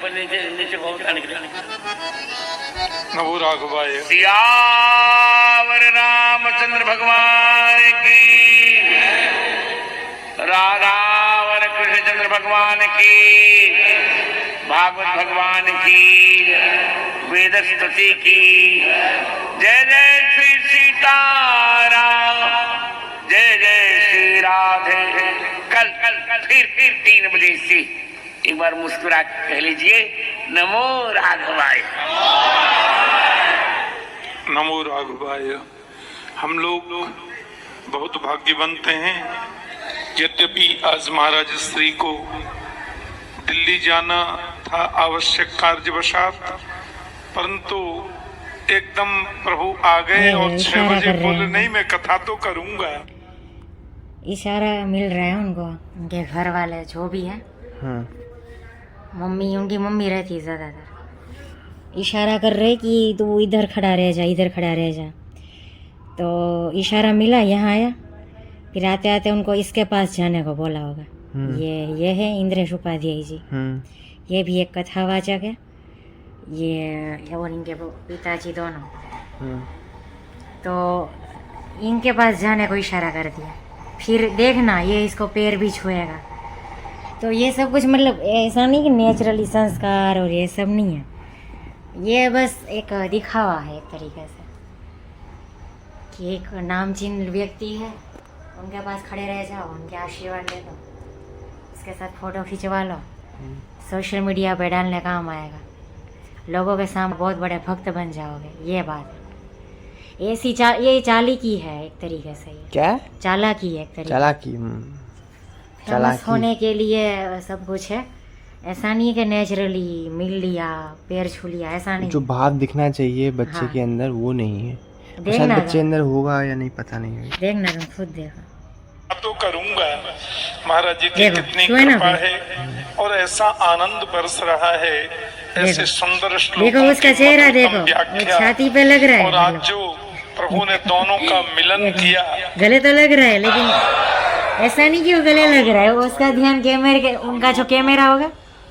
ऊपर नीचे नीचे बहुत निकले। नमो राघवाय। सियावर रामचंद्र भगवान की, राधावर कृष्णचंद्र भगवान की, भागवत भगवान की, वेद स्तुति की। जय जय श्री सीताराम, जय जय श्री राधे। कल फिर 3 बजे से एक बार मुस्कुरा कह लीजिए, नमो राघवाय। नमो राघवाय। हम लोग बहुत भाग्यवंत हैं। यद्यपि आज महाराज श्री को दिल्ली जाना था आवश्यक कार्यवशात, परंतु एकदम प्रभु आ गए और 6 बजे बोले नहीं मैं कथा तो करूंगा। इशारा मिल रहा है उनको, उनके घर वाले जो भी है। हाँ। मम्मी, उनकी मम्मी रहती है ज़्यादातर, इशारा कर रहे कि तू इधर खड़ा रह जा, इधर खड़ा रह जा। तो इशारा मिला, यहाँ आया। फिर आते आते उनको इसके पास जाने को बोला होगा। ये है इंद्रेश उपाध्याय जी। ये भी एक कथावाचक है, ये और इनके पिताजी दोनों। तो इनके पास जाने को इशारा कर दिया। फिर देखना ये इसको पैर भी छुएगा। तो ये सब कुछ मतलब ऐसा नहीं कि नेचुरली संस्कार और ये सब नहीं है, ये बस एक दिखावा है एक तरीके से कि एक नामचीन व्यक्ति है, उनके पास खड़े रह जाओ, उनके आशीर्वाद ले लो, उसके साथ फ़ोटो खिंचवा लो, सोशल मीडिया पे डालने काम आएगा, लोगों के सामने बहुत बड़े भक्त बन जाओगे। ये बात है, ये चालाकी है एक तरीके से। क्या चालाकी है एक तरीके, चालाकी फेमस होने के लिए सब कुछ है। ऐसा नहीं है कि नेचुरली मिल लिया, पैर छू लिया, ऐसा नहीं। जो भाव दिखना चाहिए बच्चे के अंदर वो नहीं है। देखना बच्चे अंदर होगा या नहीं पता नहीं है, देखना तुम खुद देखो। तो करूंगा। महाराज जी की कितनी कृपा है और ऐसा आनंद बरस रहा है, ऐसे सुंदर श्लोकों देखो उसका चेहरा देखो, छाती पे लग रहा है। और आज जो प्रभु ने दोनों का मिलन किया, गले तो लग रहा है, लेकिन ऐसा नहीं कि वो गले लग रहा है, उसका ध्यान कैमरे के, उनका जो कैमरा होगा,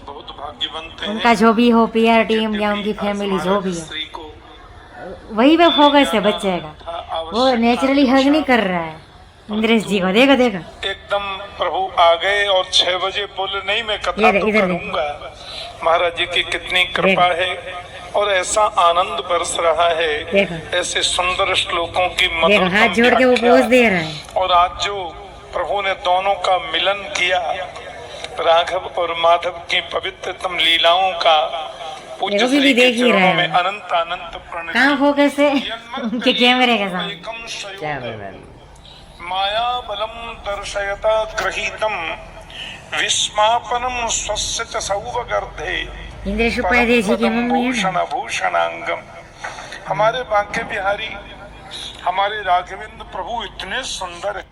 बहुत भाग्यवंत उनका जो भी हो, PR टीम या उनकी फैमिली जो भी है, वही पे फोकस है बच्चे का। वो नेचुरली हग नहीं कर रहा है इंद्रेश जी को। देखो देखो एकदम प्रभु आ गए और 6 बजे बोले नहीं मैं कथा तो करूंगा। महाराज जी की कितनी कृपा है और ऐसा आनंद बरस रहा है, ऐसे सुंदर श्लोकों की मधुर हाथ जोड़ के वो पोज दे रहा है। और आज जो प्रभु ने दोनों का मिलन किया, राघव और माधव की पवित्रतम लीलाओं का पूज्य श्री के चरणों में अनंत अनंत प्रणति। कहाँ फोकस है उनके कैमरे के सामने। माया बलम दर्शयता गृहीतम विस्मापनम स्वस्य च सौवगर्धे इंद्रेश उपाध्याय जी की मम्मी है। भूषणांगम। हमारे बांके बिहारी, हमारे राघवेंद्र प्रभु इतने सुंदर है।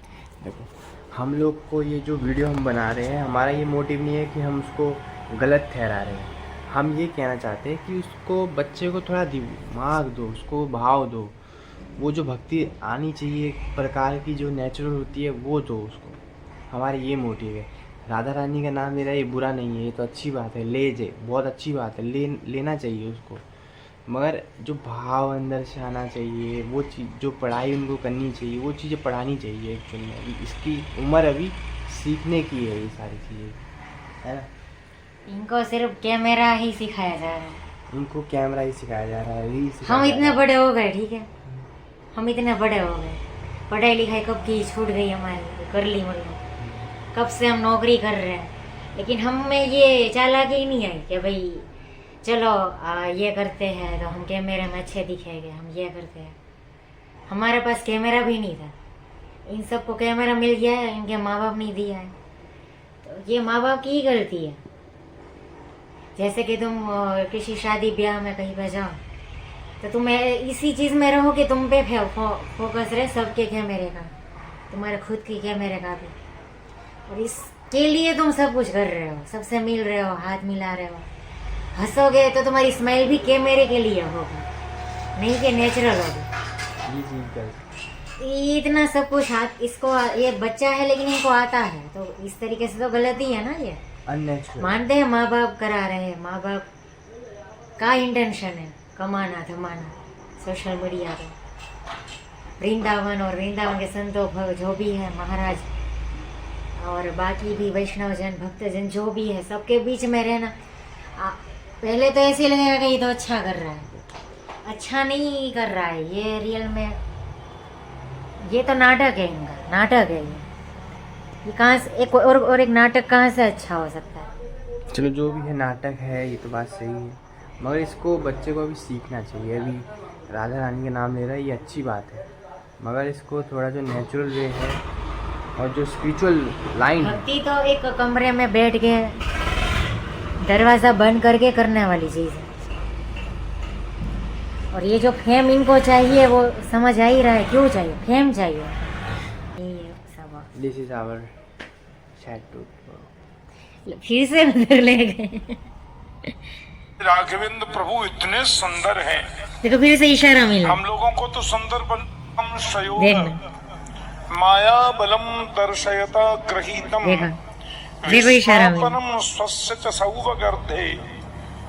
देखो हम लोग को ये जो वीडियो हम बना रहे हैं, हमारा ये मोटिव नहीं है कि हम उसको गलत ठहरा रहे हैं। हम ये कहना चाहते हैं कि उसको, बच्चे को थोड़ा दिमाग दो, उसको भाव दो, वो जो भक्ति आनी चाहिए एक प्रकार की जो नेचुरल होती है वो दो उसको। हमारा ये मोटिव है। राधा रानी का नाम ले रहा है, ये बुरा नहीं है, ये तो अच्छी बात है, ले जे बहुत अच्छी बात है, लेना चाहिए उसको, मगर जो भाव अंदर से आना चाहिए, वो चीज़ जो पढ़ाई उनको करनी चाहिए, वो चीज़ें पढ़ानी चाहिए एक्चुअली। अभी इसकी उम्र अभी सीखने की है, ये सारी चीज़ें है ना। इनको सिर्फ कैमरा ही सिखाया जा रहा है, इनको कैमरा ही सिखाया जा रहा है। हम इतने बड़े हो गए, ठीक है, हम इतने बड़े हो गए, पढ़ाई लिखाई कब की छूट गई हमारी, कर ली मतलब, कब से हम नौकरी कर रहे हैं, लेकिन हम में ये चालाकी नहीं आई कि भाई चलो ये करते हैं तो हम कैमरे में अच्छे दिखेंगे, हम ये करते हैं। हमारे पास कैमरा भी नहीं था, इन सबको कैमरा मिल गया है, इनके माँ बाप नहीं दिया है, तो ये माँ बाप की ही गलती है। जैसे कि तुम किसी शादी ब्याह में कहीं पर जाओ तो तुम इसी चीज़ में रहो कि तुम पे फोकस रहे सबके कैमरे का, तुम्हारे खुद के कैमरे का भी, और इसके लिए तुम सब कुछ कर रहे हो, सबसे मिल रहे हो, हाथ मिला रहे हो, हंसोगे तो तुम्हारी स्माइल भी कैमरे के लिए होगी, नहीं कि नेचुरल होगी। इतना सब कुछ हाथ, इसको ये बच्चा है लेकिन इनको आता है, तो इस तरीके से तो गलत ही है ना ये। अननेचुरल। मानते हैं माँ बाप करा रहे हैं, माँ बाप का इंटेंशन है कमाना धमाना सोशल मीडिया पे। वृंदावन और वृंदावन के संतों जो भी है महाराज और बाकी भी वैष्णव जन भक्तजन जो भी है सबके बीच में रहना। पहले तो ऐसे लगेगा कि ये तो अच्छा कर रहा है, अच्छा नहीं कर रहा है, ये रियल में ये तो नाटक है, इनका नाटक है ये कहाँ से एक और एक नाटक कहाँ से अच्छा हो सकता है। चलो जो भी है नाटक है, ये तो बात सही है, मगर इसको बच्चे को अभी सीखना चाहिए। अभी राधा रानी का नाम ले रहा है, ये अच्छी बात है, मगर इसको थोड़ा जो नेचुरल वे है और जो स्पिरिचुअल लाइन है, भक्ति तो एक कमरे में बैठ के दरवाज़ा बंद करके करने वाली चीज़ है। और ये जो फेम इनको चाहिए वो समझ आ ही रहा है, क्यों चाहिए फेम चाहिए। ये सब this is our sad truth. फिर से उधर ले गए। राघवेंद्र प्रभु इतने सुंदर हैं, देखो फिर से इशारा मिला, हम लोगों को तो सुंदर बनम सयोग देखना माया बलम दर्शयता गृहीतम देखा, देखो इशारा मिला। विस्मापनम स्वस्य च सौवगर्धे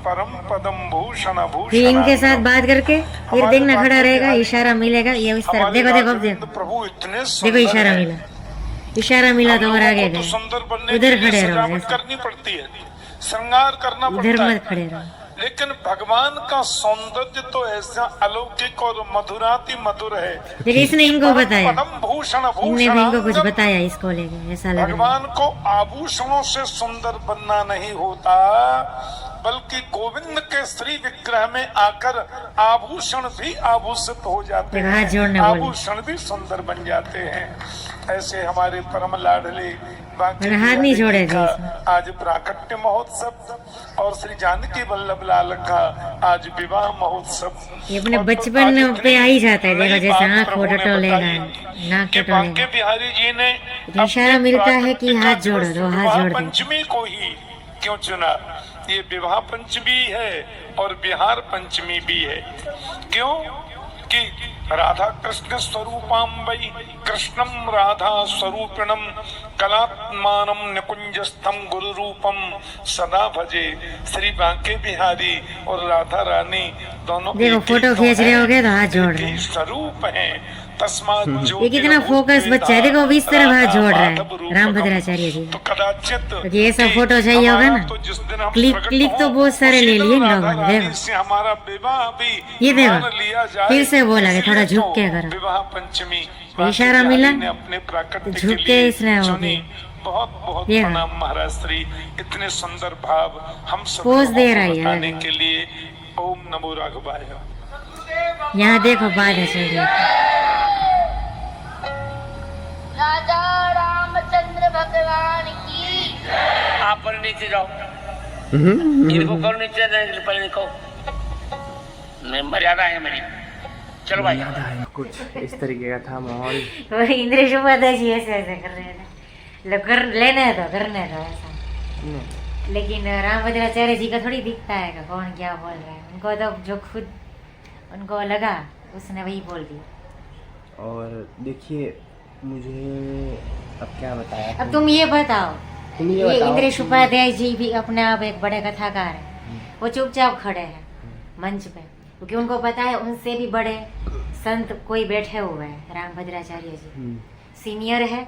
परम पदम भूषण फिर इनके साथ भूषण। बात करके फिर देखना खड़ा रहेगा, इशारा मिलेगा ये इस तरफ। देखो देखो अब देखो, प्रभु इतने देखो सुंदर इशारा हैं। मिला, इशारा मिला तो और आगे तो गए। सुंदर बनने उधर के लिए खड़े रहो, सजावट जैसे करनी पड़ती है, श्रृंगार करना इधर पड़ता मत है, खड़े रहो। लेकिन भगवान का सौंदर्य तो ऐसा अलौकिक और मधुराति मधुर है। देखिए इसने इनको बताया, परम भूषण इनने भी इनको कुछ भूषण। बताया इसको लेके, ऐसा लग रहा है। भगवान को आभूषणों से सुंदर बनना नहीं होता, बल्कि गोविंद के श्री विग्रह में आकर आभूषण भी आभूषित हो जाते देखो, हाथ जोड़ने हैं, बोले। आभूषण भी सुंदर बन जाते हैं। ऐसे हमारे परम लाडले बांके मैंने हाथ नहीं जोड़े थे का इसमें। आज प्राकट्य महोत्सव और श्री जानकी वल्लभ लाल का आज विवाह महोत्सव। ये अपने और बचपन आज पे इतनी आ ही जाता है, देखो नई जैसे बात आँख प्रभु ने टटोलेगा, बताई नाक कि बांके टटोलेगा। बिहारी जी ने इशारा अपनी मिलता है कि प्राकट्य हाथ का जोड़ो, दिवस तो हाथ विवाह जोड़ दो। पंचमी को ही क्यों चुना? ये विवाह पंचमी है और बिहार पंचमी भी है। क्यों कि राधा कृष्ण स्वरूपाम्बई कृष्णम राधा स्वरूपिणम कलात्मानम निकुंजस्थम गुरु रूपम सदा भजे। श्री बांके बिहारी और राधा रानी दोनों देखो, एक ही फोटो तो खींच रहे हैं, होगे तो हाथ जोड़ एक रहे ही हैं। स्वरूप है। तस्मात् ये कितना फोकस बच्चा है, देखो अभी इस तरफ हाथ जोड़ रहा है रामभद्राचार्य जी। तो कदाचित क्योंकि ये सब फोटो चाहिए होगा ना, तो जिस दिन हम क्लिक प्रकट क्लिक तो हों, बहुत सारे उसी ले दिन लिए इन राधा लोगों ने। रानी देखो से हमारा विवाह भी ये देखो, मान लिया जाए। फिर से बोला कि थोड़ा इसलिए झुक के तो करो। विवाह पंचमी इशारा मिला, ने अपने प्राकट्य झुक के के लिए इसने हो चुनी। गया। बहुत बहुत देखो। प्रणाम महाराज श्री, इतने सुंदर भाव हम सब पोज लोगों दे को रहा है बताने अलग-अलग। के लिए। ओम नमो राघवाय। यहाँ देखो बात है चल रही है। राजा रामचंद्र भगवान की। आप पर नीचे जाओ, इनको करो नीचे, पहले देखो मर्यादा है मेरी। चलो भाई, कुछ इस तरीके का था माहौल। वो इंद्रेश उपाध्याय जी ऐसे ऐसे कर रहे थे, लेने दो करने दो ऐसा। लेकिन रामभद्राचार्य जी का थोड़ी दिखता है कि कौन क्या बोल रहा है, उनको तो जो खुद उनको लगा उसने वही बोल दिया। और देखिए मुझे अब क्या बताया। अब तुम ये बताओ, तुम ये बताओ इंद्रेश कि- उपाध्याय जी भी अपने आप एक बड़े कथाकार हैं, वो चुपचाप खड़े हैं मंच पे, क्योंकि उनको पता है उनसे भी बड़े संत कोई बैठे हुए हैं। रामभद्राचार्य जी सीनियर है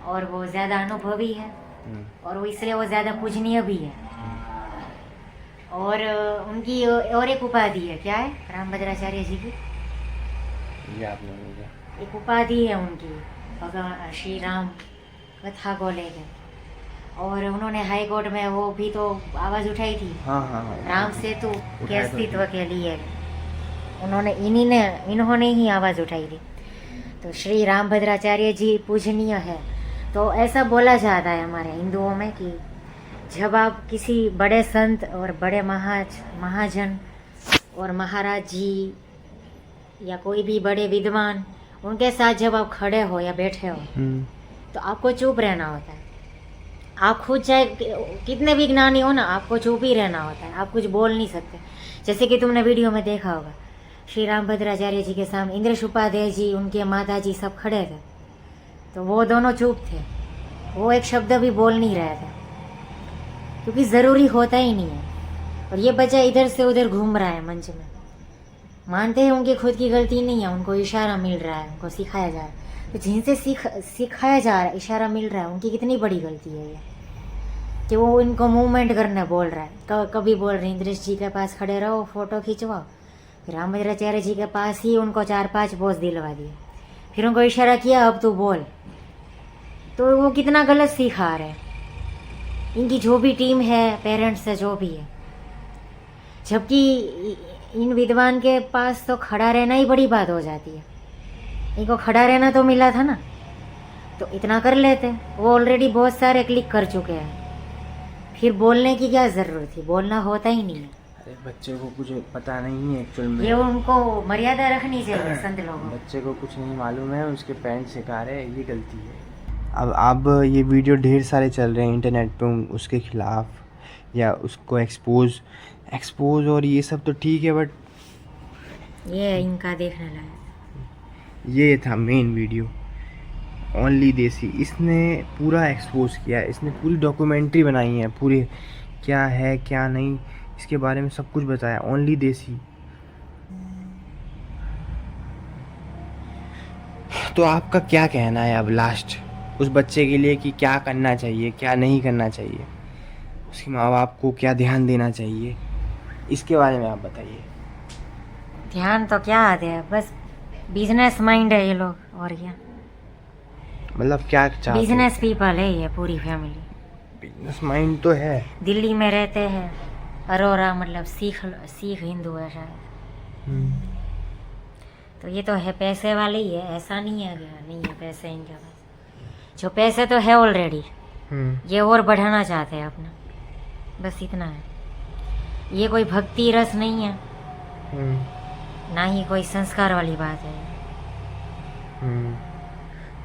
और वो ज़्यादा अनुभवी है और वो इसलिए वो ज़्यादा पूजनीय भी है। और उनकी और एक उपाधि है, क्या है रामभद्राचार्य जी की? याद नहीं मुझे। एक उपाधि है उनकी भगवान श्री राम कथा को लेकर, और उन्होंने हाई कोर्ट में वो भी तो आवाज़ उठाई थी हाँ हाँ हाँ। राम सेतु के उठाया तो अस्तित्व के लिए। इन्होंने ही आवाज़ उठाई थी। तो श्री रामभद्राचार्य जी पूजनीय है। तो ऐसा बोला जाता है हमारे हिंदुओं में कि जब आप किसी बड़े संत और बड़े महाजन और महाराज जी या कोई भी बड़े विद्वान उनके साथ जब आप खड़े हो या बैठे हो तो आपको चुप रहना होता है। आप खुद चाहे कितने भी ज्ञानी हो ना, आपको चुप ही रहना होता है, आप कुछ बोल नहीं सकते। जैसे कि तुमने वीडियो में देखा होगा, श्री रामभद्राचार्य जी के सामने इंद्रेश उपाध्याय जी, उनके माता जी सब खड़े थे, तो वो दोनों चुप थे, वो एक शब्द भी बोल नहीं रहे थे। क्योंकि ज़रूरी होता ही नहीं है। और ये बच्चा इधर से उधर घूम रहा है मंच में, मानते हैं उनकी खुद की गलती नहीं है, उनको इशारा मिल रहा है, उनको सिखाया जा रहा है। तो जिनसे सिखाया जा रहा है, इशारा मिल रहा है, उनकी कितनी बड़ी गलती है ये कि वो इनको मूवमेंट करने बोल रहा है। कभी बोल रहे हैं इंद्रेश जी के पास खड़े रहो, फोटो खिंचवाओ, फिर रामचंद्राचार्य जी के पास ही उनको 4-5 बोझ दिलवा दिए, फिर उनको इशारा किया अब तू बोल। तो वो कितना गलत सिखा रहे हैं इनकी जो भी टीम है, पेरेंट्स है, जो भी है। जबकि इन विद्वान के पास तो खड़ा रहना ही बड़ी बात हो जाती है। इनको खड़ा रहना तो मिला था ना, तो इतना कर लेते। वो ऑलरेडी बहुत सारे क्लिक कर चुके हैं, फिर बोलने की क्या ज़रूरत थी, बोलना होता ही नहीं है। अरे बच्चे को कुछ पता नहीं है एक्चुअल में, ये उनको मर्यादा रखनी चाहिए संत लोगों। बच्चे को कुछ नहीं मालूम है, उसके पेरेंट्स सिखा रहे हैं, ये गलती है। अब ये वीडियो ढेर सारे चल रहे हैं इंटरनेट पे उसके खिलाफ या उसको एक्सपोज और ये सब तो ठीक है, बट ये इनका देखने लायक। ये था मेन वीडियो ओनली देसी। इसने पूरा एक्सपोज किया, इसने पूरी डॉक्यूमेंट्री बनाई है, पूरी क्या है क्या नहीं इसके बारे में सब कुछ बताया, ओनली देसी। तो आपका क्या कहना है अब लास्ट उस बच्चे के लिए कि क्या करना चाहिए, क्या नहीं करना चाहिए, उसके माँ बाप को क्या ध्यान देना चाहिए, इसके बारे में आप बताइए। ध्यान तो क्या दे, बस बिजनेस माइंड है ये लोग, और क्या। मतलब क्या चाहते, बिजनेस पीपल है ये पूरी फैमिली, बिजनेस माइंड तो है। दिल्ली में रहते हैं, अरोरा मतलब सीख हिंदू है शायद। तो ये तो है पैसे वाले ही है, ऐसा नहीं है क्या नहीं है पैसे इनके पास। जो पैसे तो है ऑलरेडी, ये और बढ़ाना चाहते हैं अपना, बस इतना है। ये कोई भक्ति रस नहीं है, ना ही कोई संस्कार वाली बात है।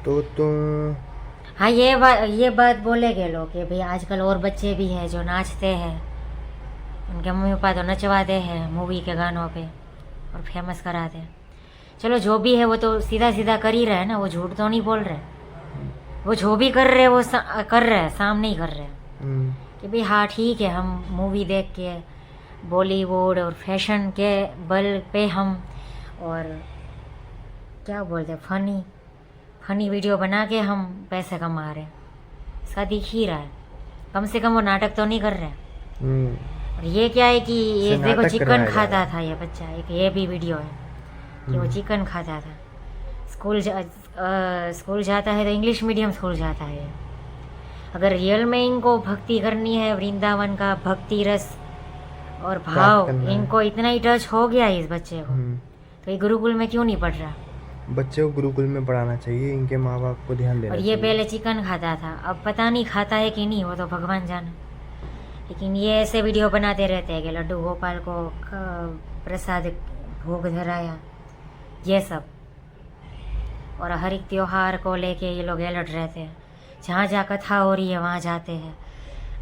तो हाँ, ये बात बोलेगे लोग कि भाई आजकल और बच्चे भी हैं जो नाचते हैं, उनके मम्मी पापा तो नचवाते हैं मूवी के गानों पे और फेमस कराते हैं। चलो जो भी है वो तो सीधा सीधा कर ही रहे हैं ना, वो झूठ तो नहीं बोल रहे। वो जो भी कर रहे हैं वो कर रहे हैं, सामने ही कर रहे हैं कि भाई हाँ ठीक है, हम मूवी देख के बॉलीवुड और फैशन के बल पे हम और क्या बोलते हैं फनी वीडियो बना के हम पैसे कमा रहे हैं। इसका दिख ही रहा है, कम से कम वो नाटक तो नहीं कर रहे हैं। और ये क्या है कि ये देखो चिकन खाता था ये बच्चा, एक ये भी वीडियो है कि वो चिकन खाता था। स्कूल जाता है तो इंग्लिश मीडियम स्कूल जाता है। अगर रियल में इनको भक्ति करनी है, वृंदावन का भक्ति रस और भाव इनको इतना ही टच हो गया है इस बच्चे को, तो ये गुरुकुल में क्यों नहीं पढ़ रहा? बच्चे को गुरुकुल में पढ़ाना चाहिए, इनके माँ बाप को ध्यान देना और ये चाहिए। पहले चिकन खाता था, अब पता नहीं खाता है कि नहीं, वो तो भगवान जाने। लेकिन ये ऐसे वीडियो बनाते रहते हैं कि लड्डू गोपाल को प्रसाद भोग धराया, ये सब। और हर एक त्योहार को लेके ये लोग अलर्ट रहते हैं, जहाँ जहाँ कथा हो रही है वहाँ जाते हैं।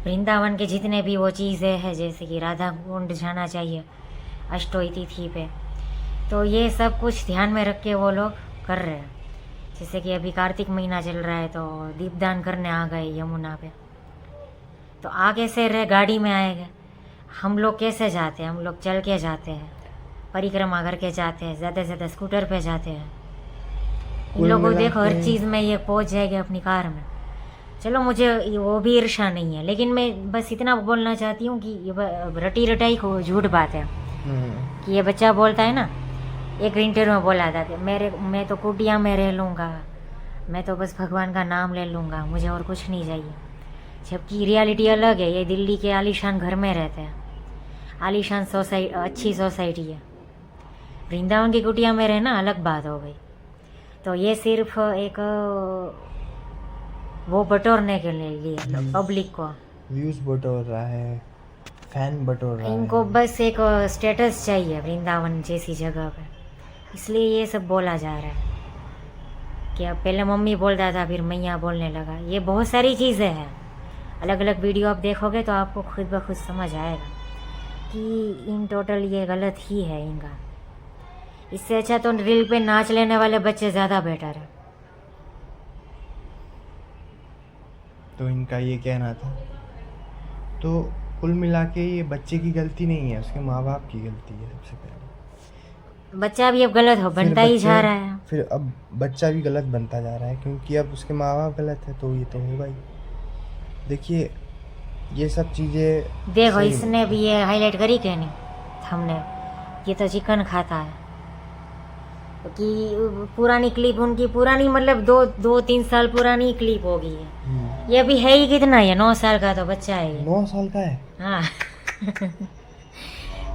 वृंदावन के जितने भी वो चीज़ें हैं, जैसे कि राधा कुंड जाना चाहिए अष्टमी तिथि पे, तो ये सब कुछ ध्यान में रख के वो लोग कर रहे हैं। जैसे कि अभी कार्तिक महीना चल रहा है तो दीपदान करने आ गए यमुना पे, तो आ कैसे रहे, गाड़ी में आएगा। हम लोग कैसे जाते हैं, हम लोग चल के जाते हैं, परिक्रमा करके जाते हैं, ज़्यादा से ज़्यादा स्कूटर पे जाते हैं। इन लोगों को देखो हर चीज़ में ये पहुंच जाएगा अपनी कार में। चलो मुझे वो भी ईर्ष्या नहीं है, लेकिन मैं बस इतना बोलना चाहती हूँ कि ये रटी रटाई को झूठ बात है कि ये बच्चा बोलता है ना, एक इंटरव्यू में बोला था कि मैं तो कुटिया में रह लूँगा, मैं तो बस भगवान का नाम ले लूँगा, मुझे और कुछ नहीं चाहिए। जबकि रियलिटी अलग है। ये दिल्ली के आलीशान घर में रहते हैं, आलीशान सोसाइटी, अच्छी सोसाइटी है। वृंदावन की कुटिया में रहना अलग बात हो गई। तो ये सिर्फ एक वो बटोरने के लिए पब्लिक को व्यूज बटोर रहा है, फैन बटोर रहा है। इनको बस एक स्टेटस चाहिए वृंदावन जैसी जगह पे, इसलिए ये सब बोला जा रहा है कि अब पहले मम्मी बोलता था फिर मैया बोलने लगा। ये बहुत सारी चीज़ें हैं, अलग अलग वीडियो आप देखोगे तो आपको खुद ब खुद समझ आएगा कि इन टोटल ये गलत ही है इनका। इससे अच्छा तो रील पे नाच लेने वाले बच्चे ज़्यादा बेटर है। तो इनका ये कहना था, तो कुल मिला के ये बच्चे की गलती नहीं है, उसके माँ बाप की गलती है सबसे पहले। बच्चा भी अब गलत हो बनता ही जा रहा है। फिर अब बच्चा भी गलत बनता जा रहा है, क्योंकि अब उसके माँ बाप गलत है तो ये तो होगा ही। देखिए ये सब चीज़ें देखो सही इसने भी ये हाईलाइट करी क्या नहीं हमने, ये तो चिकन खाता है कि पुरानी क्लिप उनकी, पुरानी मतलब 2-3 साल पुरानी क्लिप हो गई है। ये अभी है ही कितना, ये 9 साल का तो बच्चा है ये। 9 साल का है। हाँ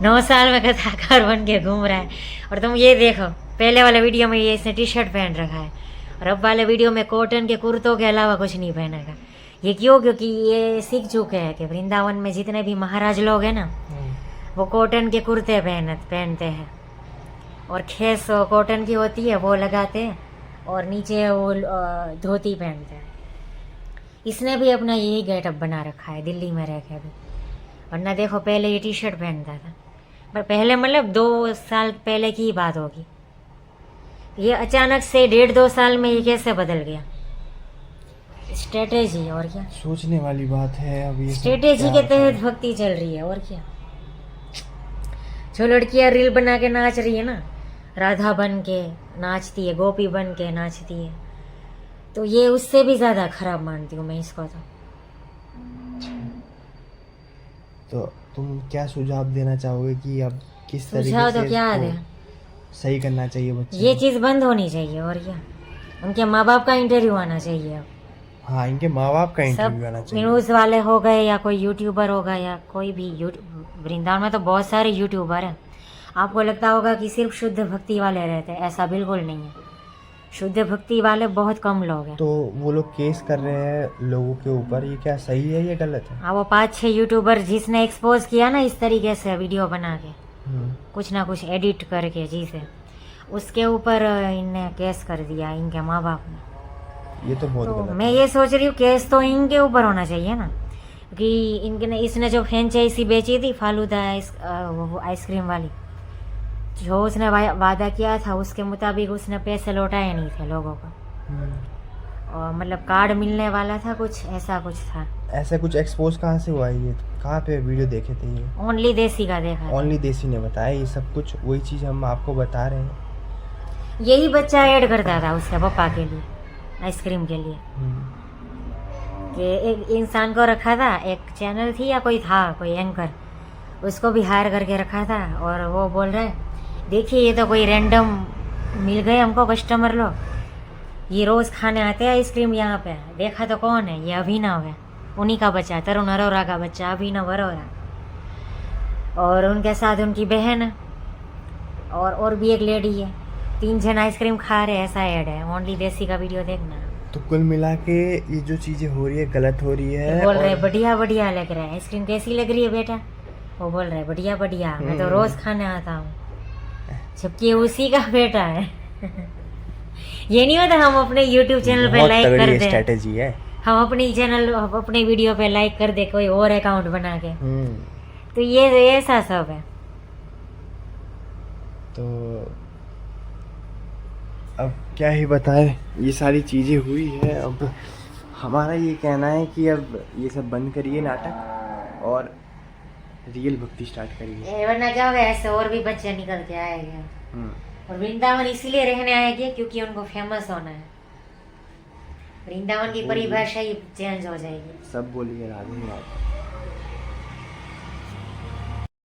9 साल में कथाकार बन के घूम रहा है। और तुम ये देखो पहले वाले वीडियो में ये इसने टी शर्ट पहन रखा है, और अब वाले वीडियो में कॉटन के कुर्तों के अलावा कुछ नहीं पहनेगा। ये क्यों? क्योंकि ये सीख चुके हैं कि वृंदावन में जितने भी महाराज लोग हैं ना, वो कॉटन के कुर्ते पहनते हैं, और खेस कॉटन की होती है वो लगाते हैं, और नीचे वो धोती पहनते हैं। इसने भी अपना यही गेटअप बना रखा है दिल्ली में रह के भी, वरना देखो पहले ये टी शर्ट पहनता था, पर पहले मतलब 2 साल पहले की बात होगी। ये अचानक से 1.5-2 साल में ये कैसे बदल गया? स्ट्रेटेजी, और क्या सोचने वाली बात है। अब ये स्ट्रेटेजी के तहत भक्ति चल रही है, और क्या। जो लड़कियां रील बना के नाच रही है ना, राधा बन के नाचती है, गोपी बन के नाचती है, तो ये उससे भी ज़्यादा खराब मानती हूँ मैं इसको। तो तुम क्या सुझाव देना चाहोगे कि अब किस तरीके सुझाव से तो क्या इसको दे, सही करना चाहिए बच्चे ये को? चीज़ बंद होनी चाहिए, और क्या। उनके माँ बाप का इंटरव्यू आना चाहिए अब। हाँ, इनके माँ बाप का सब इंटरव्यू आना चाहिए। न्यूज़ वाले हो गए या कोई यूट्यूबर होगा या कोई भी वृंदावन में तो बहुत सारे यूट्यूबर हैं। आपको लगता होगा कि सिर्फ शुद्ध भक्ति वाले रहते हैं, ऐसा बिल्कुल नहीं है। शुद्ध भक्ति वाले बहुत कम लोग हैं। तो वो लोग केस कर रहे हैं लोगों के ऊपर, ये क्या सही है या गलत है? हाँ, वो 5-6 यूट्यूबर जिसने एक्सपोज किया ना इस तरीके से वीडियो बना के, कुछ ना कुछ एडिट करके जिसे, उसके ऊपर इनने केस कर दिया इनके माँ बाप ने। ये तो बहुत तो गलत मैं ये सोच रही हूँ केस तो इनके ऊपर होना चाहिए ना, कि इसने जो फ्रेंचाइजी बेची थी फालूदा आइसक्रीम वाली, जो उसने वादा किया था उसके मुताबिक उसने पैसे लौटाए नहीं थे लोगों को, और मतलब कार्ड मिलने वाला था कुछ, ऐसा कुछ था। ऐसा कुछ एक्सपोज कहाँ से हुआ? ये कहाँ पे वीडियो देखे थे? ये ओनली देसी का देखा। ओनली देसी ने बताया ये सब कुछ, वही चीज़ हम आपको बता रहे हैं। यही बच्चा ऐड करता था उसके पापा के लिए, आइसक्रीम के लिए, कि एक इंसान को रखा था, एक चैनल थी या कोई था कोई एंकर, उसको भी हायर करके रखा था, और वो बोल रहे देखिए ये तो कोई रैंडम मिल गए हमको कस्टमर लोग, ये रोज़ खाने आते हैं आइसक्रीम यहाँ पे, देखा तो कौन है? ये अभिनव है, उन्हीं का बच्चा, तरुण अरोरा का बच्चा अभिनव अरोरा, और उनके साथ उनकी बहन है, और भी एक लेडी है, 3 जन आइसक्रीम खा रहे, ऐसा ऐड है। ओनली देसी का वीडियो देखना। तो कुल मिला के ये जो चीज़ें हो रही है गलत हो रही है। बोल रहे बढ़िया बढ़िया लग रहा है, आइसक्रीम कैसी लग रही है बेटा? वो बोल रहे बढ़िया बढ़िया, मैं तो रोज़ खाने आता हूँ, जबकि उसी का बेटा है। ये नहीं होता हम अपने YouTube चैनल पे लाइक कर दे, स्ट्रेटेजी है, हम अपने वीडियो पे लाइक कर दे कोई और अकाउंट बना के, तो ये ऐसा सब है। तो अब क्या ही बताएं, ये सारी चीज़ें हुई है। अब हमारा ये कहना है कि अब ये सब बंद करिए नाटक, और रियल भक्ति स्टार्ट करिए। वरना क्या होगा, ऐसे और भी बच्चे निकल के आएंगे। और वृंदावन इसीलिए रहने आएंगे क्योंकि उनको फेमस होना है। वृंदावन की परिभाषा ही चेंज हो जाएगी। सब बोलिए राधे राधे।